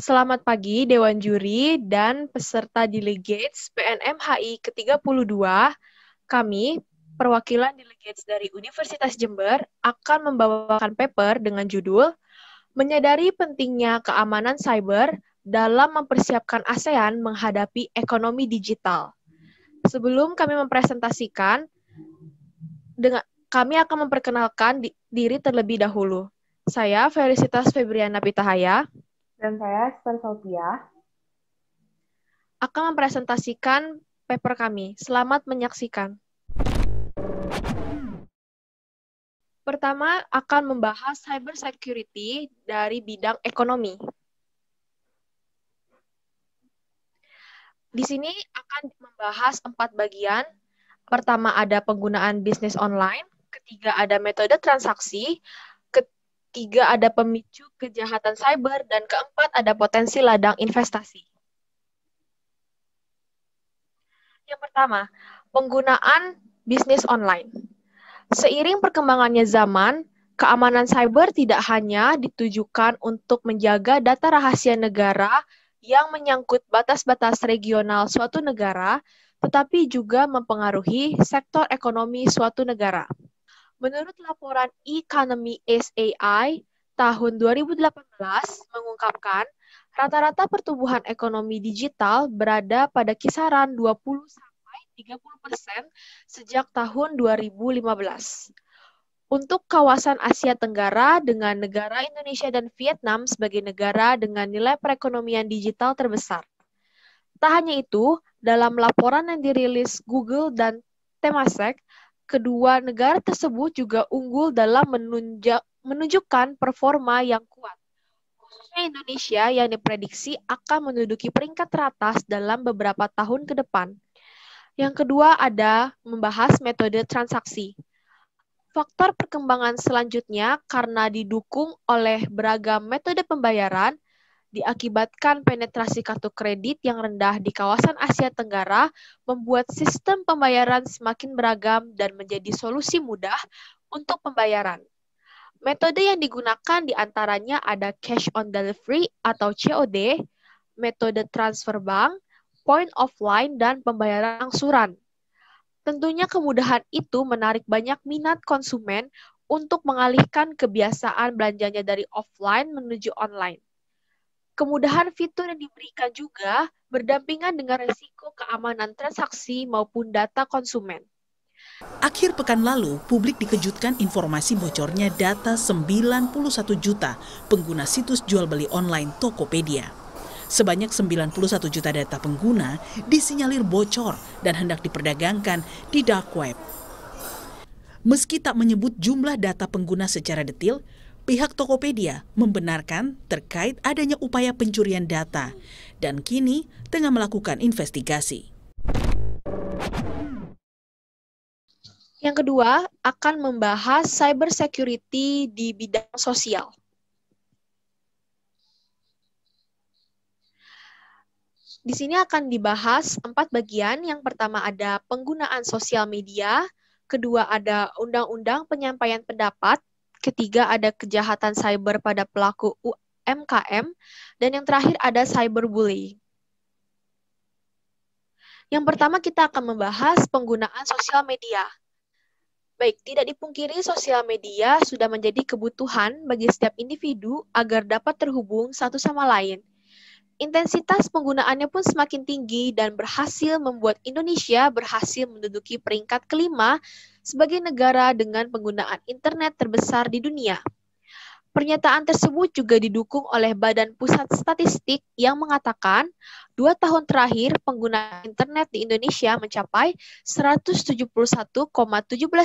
Selamat pagi Dewan Juri dan peserta delegates PNMHI ke-32. Kami, perwakilan delegates dari Universitas Jember, akan membawakan paper dengan judul Menyadari Pentingnya Keamanan Cyber dalam Mempersiapkan ASEAN Menghadapi Ekonomi Digital. Sebelum kami mempresentasikan, kami akan memperkenalkan diri terlebih dahulu. Saya Felicitas Febriana Pitahaya. Dan saya, Stan Sophia, akan mempresentasikan paper kami. Selamat menyaksikan. Pertama, akan membahas cyber security dari bidang ekonomi. Di sini akan membahas 4 bagian. Pertama, ada penggunaan bisnis online. Ketiga, ada metode transaksi. Ketiga, ada pemicu kejahatan cyber. Dan keempat, ada potensi ladang investasi. Yang pertama, penggunaan bisnis online. Seiring perkembangannya zaman, keamanan cyber tidak hanya ditujukan untuk menjaga data rahasia negara yang menyangkut batas-batas regional suatu negara, tetapi juga mempengaruhi sektor ekonomi suatu negara. Menurut laporan Economy SAI tahun 2018 mengungkapkan, rata-rata pertumbuhan ekonomi digital berada pada kisaran 20-30% sejak tahun 2015. Untuk kawasan Asia Tenggara dengan negara Indonesia dan Vietnam sebagai negara dengan nilai perekonomian digital terbesar. Tak hanya itu, dalam laporan yang dirilis Google dan Temasek, kedua negara tersebut juga unggul dalam menunjukkan performa yang kuat. Khususnya Indonesia yang diprediksi akan menduduki peringkat teratas dalam beberapa tahun ke depan. Yang kedua ada membahas metode transaksi. Faktor perkembangan selanjutnya karena didukung oleh beragam metode pembayaran, diakibatkan penetrasi kartu kredit yang rendah di kawasan Asia Tenggara membuat sistem pembayaran semakin beragam dan menjadi solusi mudah untuk pembayaran. Metode yang digunakan diantaranya ada cash on delivery atau COD, metode transfer bank, point of line, dan pembayaran angsuran. Tentunya kemudahan itu menarik banyak minat konsumen untuk mengalihkan kebiasaan belanjanya dari offline menuju online. Kemudahan fitur yang diberikan juga berdampingan dengan risiko keamanan transaksi maupun data konsumen. Akhir pekan lalu, publik dikejutkan informasi bocornya data 91 juta pengguna situs jual beli online Tokopedia. Sebanyak 91 juta data pengguna disinyalir bocor dan hendak diperdagangkan di dark web. Meski tak menyebut jumlah data pengguna secara detil, pihak Tokopedia membenarkan terkait adanya upaya pencurian data dan kini tengah melakukan investigasi. Yang kedua, akan membahas cyber security di bidang sosial. Di sini akan dibahas 4 bagian. Yang pertama ada penggunaan sosial media, kedua ada undang-undang penyampaian pendapat, ketiga ada kejahatan cyber pada pelaku UMKM, dan yang terakhir ada cyberbullying. Yang pertama kita akan membahas penggunaan sosial media. Baik, tidak dipungkiri sosial media sudah menjadi kebutuhan bagi setiap individu agar dapat terhubung satu sama lain. Intensitas penggunaannya pun semakin tinggi dan berhasil membuat Indonesia berhasil menduduki peringkat kelima sebagai negara dengan penggunaan internet terbesar di dunia. Pernyataan tersebut juga didukung oleh Badan Pusat Statistik yang mengatakan 2 tahun terakhir penggunaan internet di Indonesia mencapai 171,17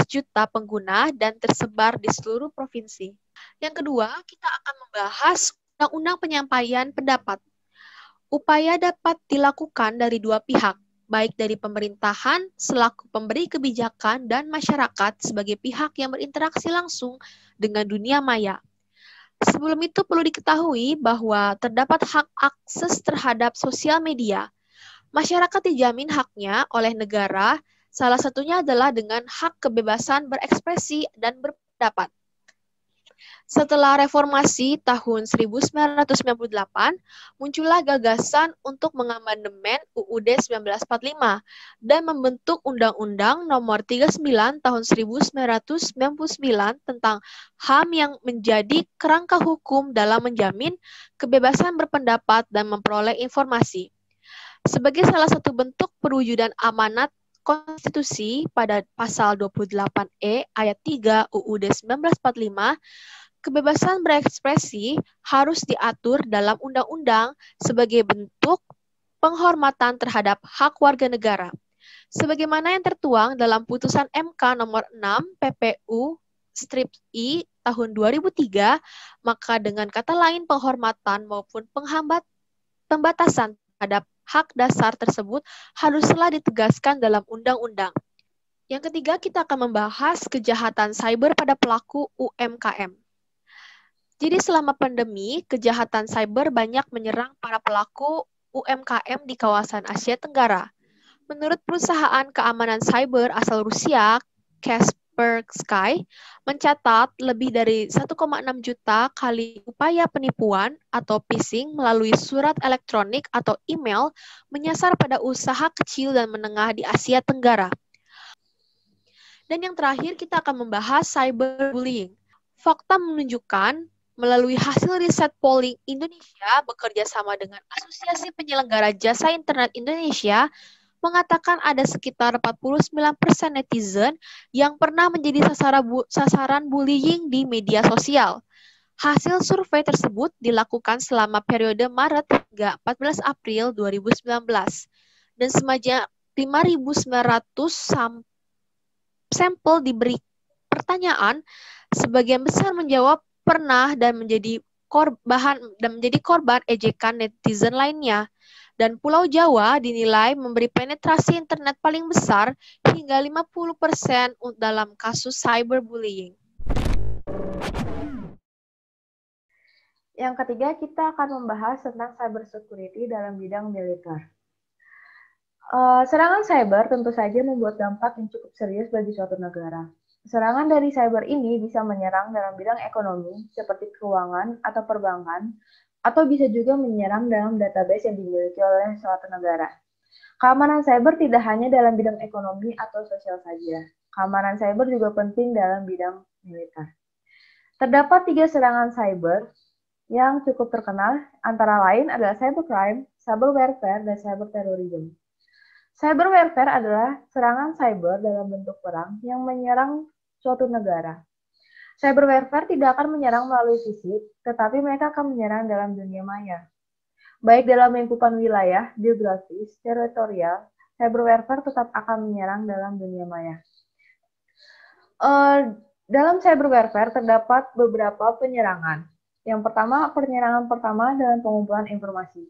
juta pengguna dan tersebar di seluruh provinsi. Yang kedua, kita akan membahas Undang-Undang Penyampaian Pendapat. Upaya dapat dilakukan dari dua pihak, baik dari pemerintahan selaku pemberi kebijakan dan masyarakat sebagai pihak yang berinteraksi langsung dengan dunia maya. Sebelum itu perlu diketahui bahwa terdapat hak akses terhadap sosial media. Masyarakat dijamin haknya oleh negara, salah satunya adalah dengan hak kebebasan berekspresi dan berpendapat. Setelah reformasi tahun 1998, muncullah gagasan untuk mengamandemen UUD 1945 dan membentuk Undang-Undang Nomor 39 Tahun 1999 tentang HAM yang menjadi kerangka hukum dalam menjamin kebebasan berpendapat dan memperoleh informasi. Sebagai salah satu bentuk perwujudan amanat konstitusi pada pasal 28E ayat 3 UUD 1945, kebebasan berekspresi harus diatur dalam undang-undang sebagai bentuk penghormatan terhadap hak warga negara. Sebagaimana yang tertuang dalam putusan MK nomor 6 PPU-I tahun 2003, maka dengan kata lain penghormatan maupun pembatasan terhadap hak dasar tersebut haruslah ditegaskan dalam undang-undang. Yang ketiga, kita akan membahas kejahatan cyber pada pelaku UMKM. Jadi selama pandemi, kejahatan cyber banyak menyerang para pelaku UMKM di kawasan Asia Tenggara. Menurut perusahaan keamanan cyber asal Rusia, Kaspersky, mencatat lebih dari 1,6 juta kali upaya penipuan atau phishing melalui surat elektronik atau email menyasar pada usaha kecil dan menengah di Asia Tenggara. Dan yang terakhir, kita akan membahas cyberbullying. Fakta menunjukkan melalui hasil riset polling Indonesia bekerja sama dengan Asosiasi Penyelenggara Jasa Internet Indonesia mengatakan ada sekitar 49% netizen yang pernah menjadi sasaran bullying di media sosial. Hasil survei tersebut dilakukan selama periode Maret hingga 14 April 2019 dan sebanyak 5.900 sampel diberi pertanyaan, sebagian besar menjawab pernah dan menjadi korban ejekan netizen lainnya. Dan Pulau Jawa dinilai memberi penetrasi internet paling besar hingga 50% dalam kasus cyberbullying. Yang ketiga, kita akan membahas tentang cybersecurity dalam bidang militer. Serangan cyber tentu saja membuat dampak yang cukup serius bagi suatu negara. Serangan dari cyber ini bisa menyerang dalam bidang ekonomi, seperti keuangan atau perbankan, atau bisa juga menyerang dalam database yang dimiliki oleh suatu negara. Keamanan cyber tidak hanya dalam bidang ekonomi atau sosial saja. Keamanan cyber juga penting dalam bidang militer. Terdapat 3 serangan cyber yang cukup terkenal, antara lain adalah cybercrime, cyber warfare, dan cyber terrorism. Cyber warfare adalah serangan cyber dalam bentuk perang yang menyerang suatu negara. Cyber warfare tidak akan menyerang melalui fisik, tetapi mereka akan menyerang dalam dunia maya. Baik dalam lingkupan wilayah, geografis, teritorial, cyber warfare tetap akan menyerang dalam dunia maya. Dalam cyber warfare terdapat beberapa penyerangan. Yang pertama, penyerangan pertama dalam pengumpulan informasi.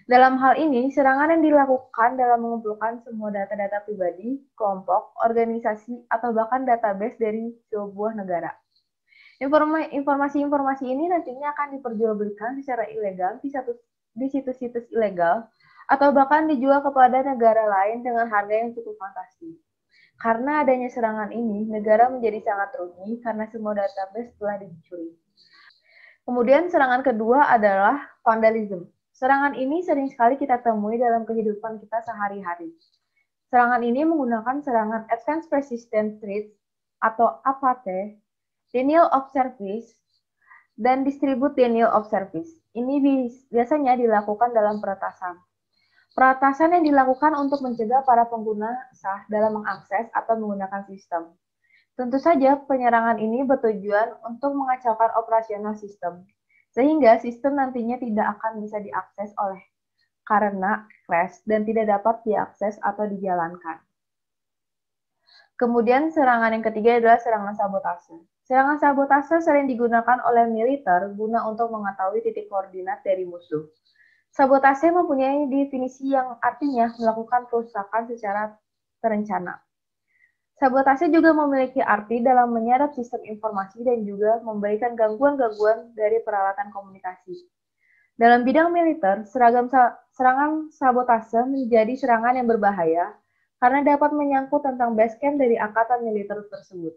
Dalam hal ini, serangan yang dilakukan dalam mengumpulkan semua data-data pribadi, kelompok, organisasi, atau bahkan database dari sebuah negara. Informasi-informasi ini nantinya akan diperjualbelikan secara ilegal di situs-situs ilegal, atau bahkan dijual kepada negara lain dengan harga yang cukup fantastis. Karena adanya serangan ini, negara menjadi sangat rugi karena semua database telah dicuri. Kemudian serangan kedua adalah vandalisme. Serangan ini sering sekali kita temui dalam kehidupan kita sehari-hari. Serangan ini menggunakan serangan Advanced Persistent Threat atau APT, Denial of Service, dan Distribute Denial of Service. Ini biasanya dilakukan dalam peretasan. Peretasan yang dilakukan untuk mencegah para pengguna sah dalam mengakses atau menggunakan sistem. Tentu saja penyerangan ini bertujuan untuk mengacaukan operasional sistem, sehingga sistem nantinya tidak akan bisa diakses karena crash dan tidak dapat diakses atau dijalankan. Kemudian serangan yang ketiga adalah serangan sabotase. Serangan sabotase sering digunakan oleh militer guna untuk mengetahui titik koordinat dari musuh. Sabotase mempunyai definisi yang artinya melakukan perusakan secara terencana. Sabotase juga memiliki arti dalam menyerap sistem informasi dan juga memberikan gangguan-gangguan dari peralatan komunikasi. Dalam bidang militer, serangan sabotase menjadi serangan yang berbahaya karena dapat menyangkut tentang base camp dari angkatan militer tersebut.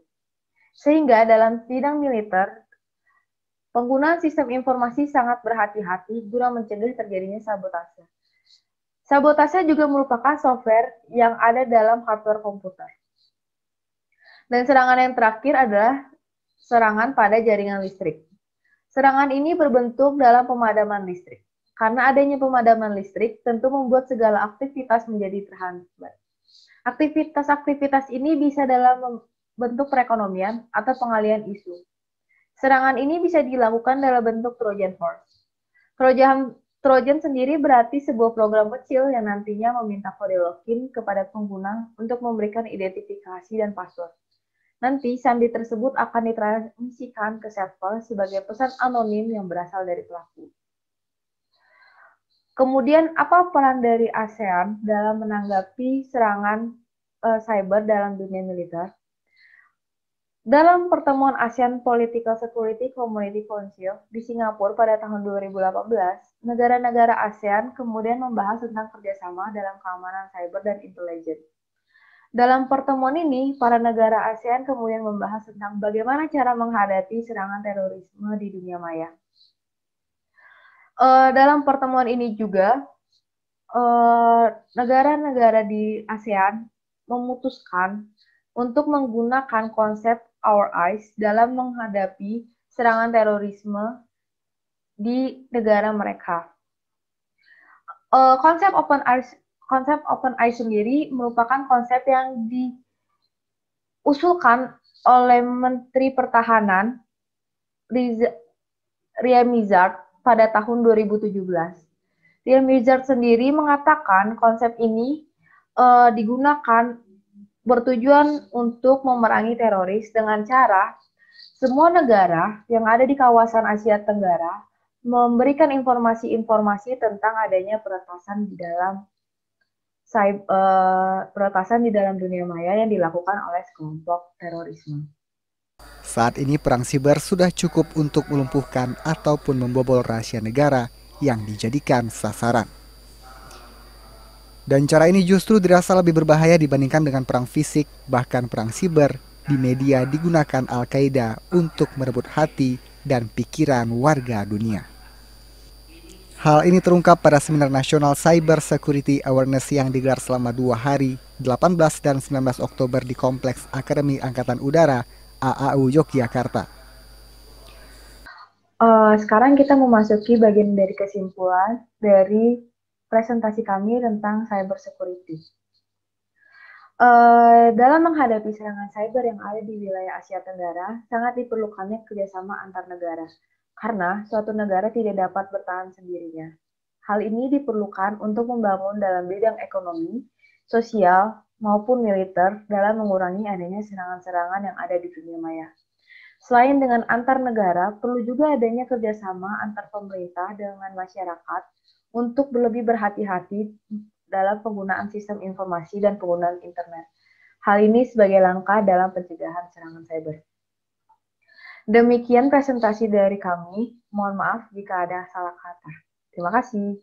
Sehingga dalam bidang militer, Penggunaan sistem informasi sangat berhati-hati guna mencegah terjadinya sabotase. Sabotase juga merupakan software yang ada dalam hardware komputer. Dan serangan yang terakhir adalah serangan pada jaringan listrik. Serangan ini berbentuk dalam pemadaman listrik. Karena adanya pemadaman listrik tentu membuat segala aktivitas menjadi terhambat. Aktivitas-aktivitas ini bisa dalam bentuk perekonomian atau pengalihan isu. Serangan ini bisa dilakukan dalam bentuk Trojan horse. Trojan sendiri berarti sebuah program kecil yang nantinya meminta kode login kepada pengguna untuk memberikan identifikasi dan password. Nanti sandi tersebut akan ditransmisikan ke server sebagai pesan anonim yang berasal dari pelaku. Kemudian, apa peran dari ASEAN dalam menanggapi serangan cyber dalam dunia militer? Dalam pertemuan ASEAN Political Security Community Council di Singapura pada tahun 2018, negara-negara ASEAN kemudian membahas tentang kerjasama dalam keamanan cyber dan intelijen. Dalam pertemuan ini, para negara ASEAN kemudian membahas tentang bagaimana cara menghadapi serangan terorisme di dunia maya. Dalam pertemuan ini juga, negara-negara di ASEAN memutuskan untuk menggunakan konsep Our Eyes dalam menghadapi serangan terorisme di negara mereka. Konsep Open Eyes sendiri merupakan konsep yang diusulkan oleh Menteri Pertahanan Ria Mizard pada tahun 2017. Ria Mizard sendiri mengatakan konsep ini digunakan bertujuan untuk memerangi teroris dengan cara semua negara yang ada di kawasan Asia Tenggara memberikan informasi-informasi tentang adanya peretasan di dalam dunia maya yang dilakukan oleh sekelompok terorisme. Saat ini perang siber sudah cukup untuk melumpuhkan ataupun membobol rahasia negara yang dijadikan sasaran. Dan cara ini justru dirasa lebih berbahaya dibandingkan dengan perang fisik, bahkan perang siber di media digunakan Al-Qaeda untuk merebut hati dan pikiran warga dunia. Hal ini terungkap pada Seminar Nasional Cyber Security Awareness yang digelar selama 2 hari, 18 dan 19 Oktober di Kompleks Akademi Angkatan Udara, AAU Yogyakarta. Sekarang kita memasuki bagian dari kesimpulan dari presentasi kami tentang cyber security. Dalam menghadapi serangan cyber yang ada di wilayah Asia Tenggara, sangat diperlukannya kerjasama antar negara, karena suatu negara tidak dapat bertahan sendirinya. Hal ini diperlukan untuk membangun dalam bidang ekonomi, sosial, maupun militer dalam mengurangi adanya serangan-serangan yang ada di dunia maya. Selain dengan antar negara, perlu juga adanya kerjasama antar pemerintah dengan masyarakat untuk lebih berhati-hati dalam penggunaan sistem informasi dan penggunaan internet. Hal ini sebagai langkah dalam pencegahan serangan cyber. Demikian presentasi dari kami. Mohon maaf jika ada salah kata. Terima kasih.